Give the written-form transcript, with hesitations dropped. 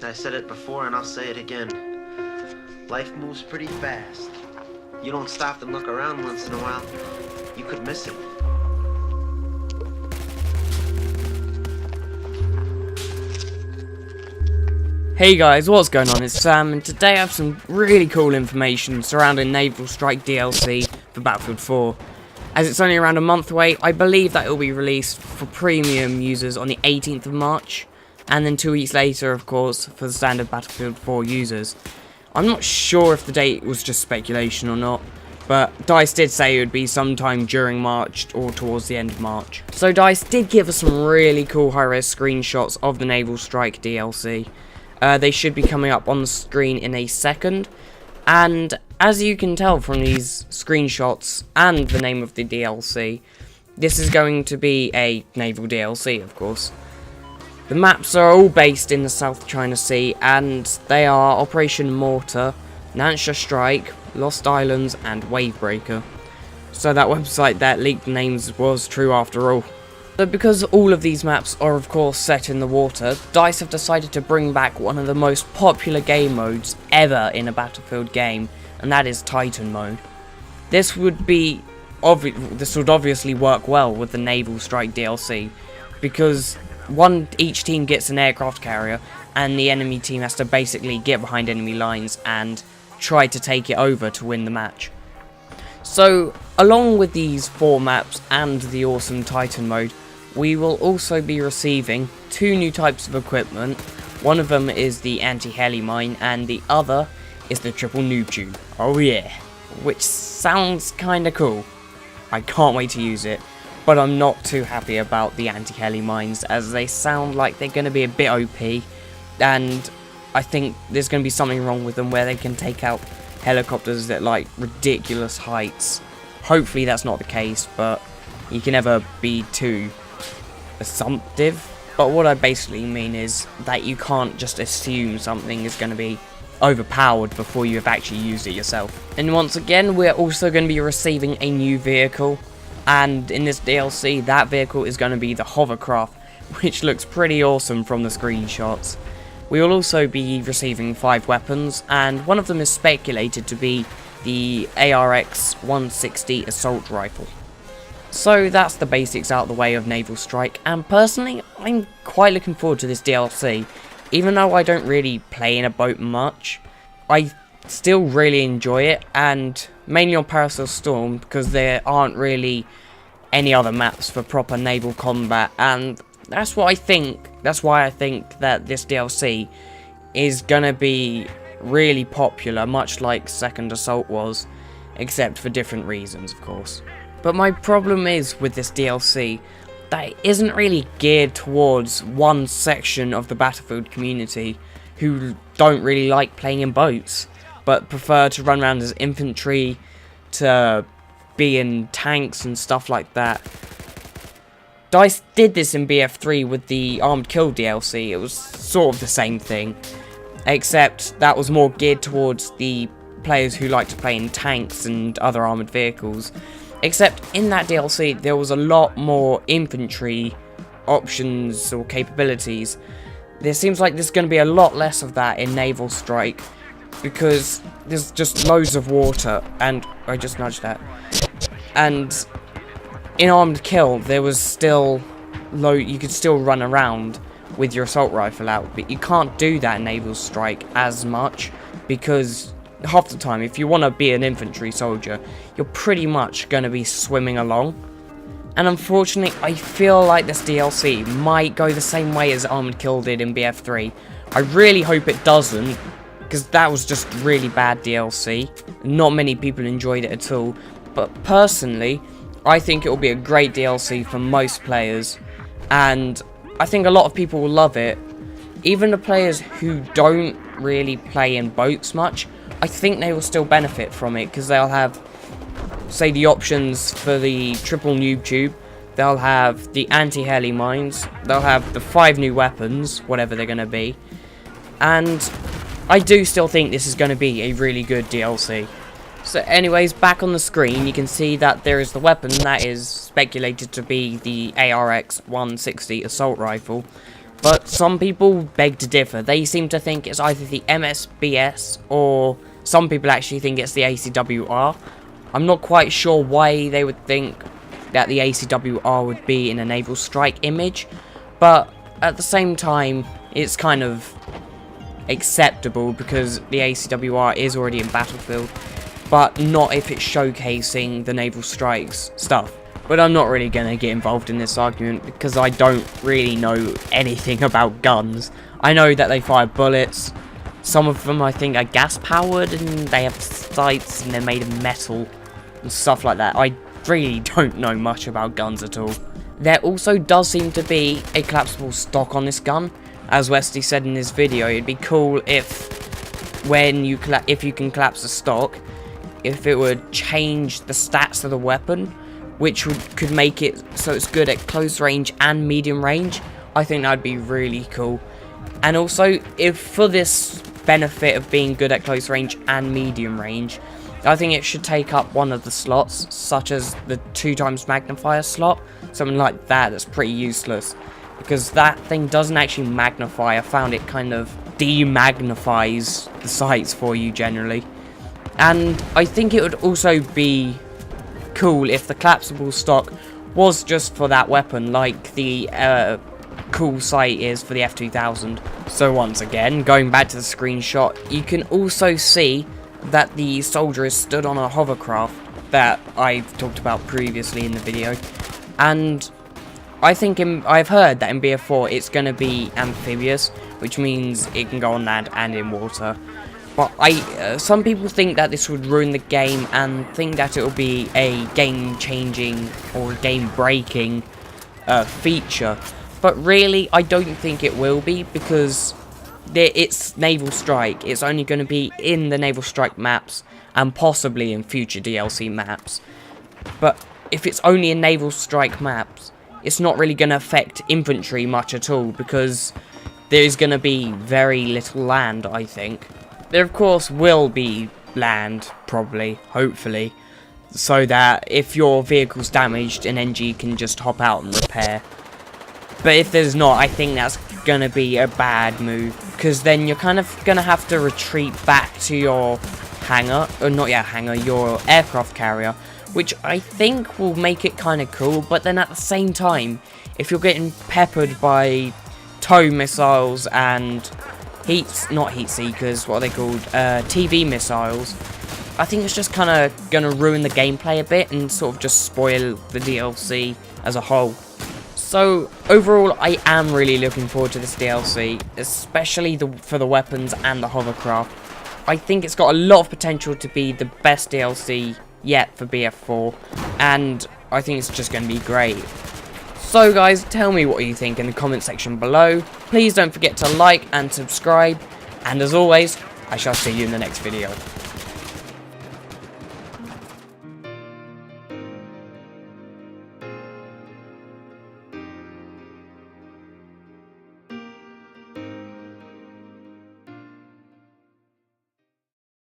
I said it before and I'll say it again. Life moves pretty fast. You don't stop and look around once in a while, you could miss it. Hey guys, what's going on? It's Sam, and today I have some really cool information surrounding Naval Strike DLC for Battlefield 4. As it's only around a month away, I believe that it will be released for premium users on the 18th of March, and then 2 weeks later, of course, for the standard Battlefield 4 users. I'm not sure if the date was just speculation or not, but DICE did say it would be sometime during March or towards the end of March. So DICE did give us some really cool high-res screenshots of the Naval Strike DLC. They should be coming up on the screen in a second, and as you can tell from these screenshots and the name of the DLC, this is going to be a naval DLC, of course. The maps are all based in the South China Sea, and they are Operation Mortar, Nansha Strike, Lost Islands, and Wavebreaker. So that website that leaked the names was true after all. So because all of these maps are of course set in the water, DICE have decided to bring back one of the most popular game modes ever in a Battlefield game, and that is Titan mode. This would obviously work well with the Naval Strike DLC, because each team gets an aircraft carrier, and the enemy team has to basically get behind enemy lines and try to take it over to win the match. So, along with these 4 maps and the awesome Titan mode, we will also be receiving 2 new types of equipment. One of them is the anti-heli mine, and the other is the triple noob tube. Oh yeah, which sounds kinda cool. I can't wait to use it, but I'm not too happy about the anti-heli mines, as they sound like they're going to be a bit OP, and I think there's going to be something wrong with them where they can take out helicopters at like ridiculous heights. Hopefully that's not the case, but you can never be too assumptive. But what I basically mean is that you can't just assume something is going to be overpowered before you have actually used it yourself. And once again, we're also going to be receiving a new vehicle, and in this DLC that vehicle is going to be the hovercraft, which looks pretty awesome from the screenshots. We will also be receiving 5 weapons, and one of them is speculated to be the ARX 160 assault rifle. So that's the basics out of the way of Naval Strike, and personally I'm quite looking forward to this DLC. Even though I don't really play in a boat much, I still really enjoy it, and mainly on Parasol Storm because there aren't really any other maps for proper naval combat, and that's why I think that this DLC is gonna be really popular, much like Second Assault was, except for different reasons, of course. But my problem is with this DLC that it isn't really geared towards one section of the Battlefield community who don't really like playing in boats, but prefer to run around as infantry, to be in tanks and stuff like that. DICE did this in BF3 with the Armored Kill DLC. It was sort of the same thing, except that was more geared towards the players who like to play in tanks and other armoured vehicles. Except in that DLC there was a lot more infantry options or capabilities. There seems like there's going to be a lot less of that in Naval Strike, because there's just loads of water, and I just nudged that. And in Armored Kill, there was still you could still run around with your assault rifle out, but you can't do that in Naval Strike as much, because half the time, if you want to be an infantry soldier, you're pretty much going to be swimming along. And unfortunately, I feel like this DLC might go the same way as Armored Kill did in BF3. I really hope it doesn't, because that was just really bad DLC. Not many people enjoyed it at all, but personally, I think it will be a great DLC for most players, and I think a lot of people will love it. Even the players who don't really play in boats much, I think they will still benefit from it, because they'll have, say, the options for the triple noob tube, they'll have the anti-heli mines, they'll have the 5 new weapons, whatever they're going to be, and I do still think this is going to be a really good DLC. So anyways, back on the screen you can see that there is the weapon that is speculated to be the ARX 160 assault rifle. But some people beg to differ. They seem to think it's either the MSBS or some people actually think it's the ACWR. I'm not quite sure why they would think that the ACWR would be in a naval strike image, but at the same time it's kind of acceptable because the ACWR is already in Battlefield, but not if it's showcasing the naval strikes stuff. But I'm not really going to get involved in this argument because I don't really know anything about guns. I know that they fire bullets. Some of them I think are gas powered and they have sights and they're made of metal and stuff like that. I really don't know much about guns at all. There also does seem to be a collapsible stock on this gun. As Wesley said in his video, it'd be cool if if you can collapse the stock, if it would change the stats of the weapon, which could make it so it's good at close range and medium range. I think that'd be really cool. And also, if for this benefit of being good at close range and medium range, I think it should take up one of the slots, such as the 2x magnifier slot, something like that. That's pretty useless because that thing doesn't actually magnify. I found it kind of demagnifies the sights for you generally. And I think it would also be cool if the collapsible stock was just for that weapon, like the cool sight is for the F2000. So once again, going back to the screenshot, you can also see that the soldier is stood on a hovercraft that I've talked about previously in the video, and I think I've heard that in BF4 it's going to be amphibious, which means it can go on land and in water. But some people think that this would ruin the game and think that it will be a game-changing or game-breaking feature. But really, I don't think it will be because it's Naval Strike. It's only going to be in the Naval Strike maps and possibly in future DLC maps. But if it's only in Naval Strike maps, it's not really going to affect infantry much at all because there's going to be very little land, I think. There, of course, will be land, probably, hopefully, so that if your vehicle's damaged, an NG can just hop out and repair. But if there's not, I think that's going to be a bad move, because then you're kind of going to have to retreat back to your hangar, or not your hangar, your aircraft carrier, which I think will make it kind of cool, but then at the same time, if you're getting peppered by tow missiles and not heat seekers, what are they called, TV missiles, I think it's just kind of going to ruin the gameplay a bit and sort of just spoil the DLC as a whole. So overall, I am really looking forward to this DLC, especially for the weapons and the hovercraft. I think it's got a lot of potential to be the best DLC yet for BF4, and I think it's just going to be great. So guys, tell me what you think in the comment section below. Please don't forget to like and subscribe, and as always, I shall see you in the next video.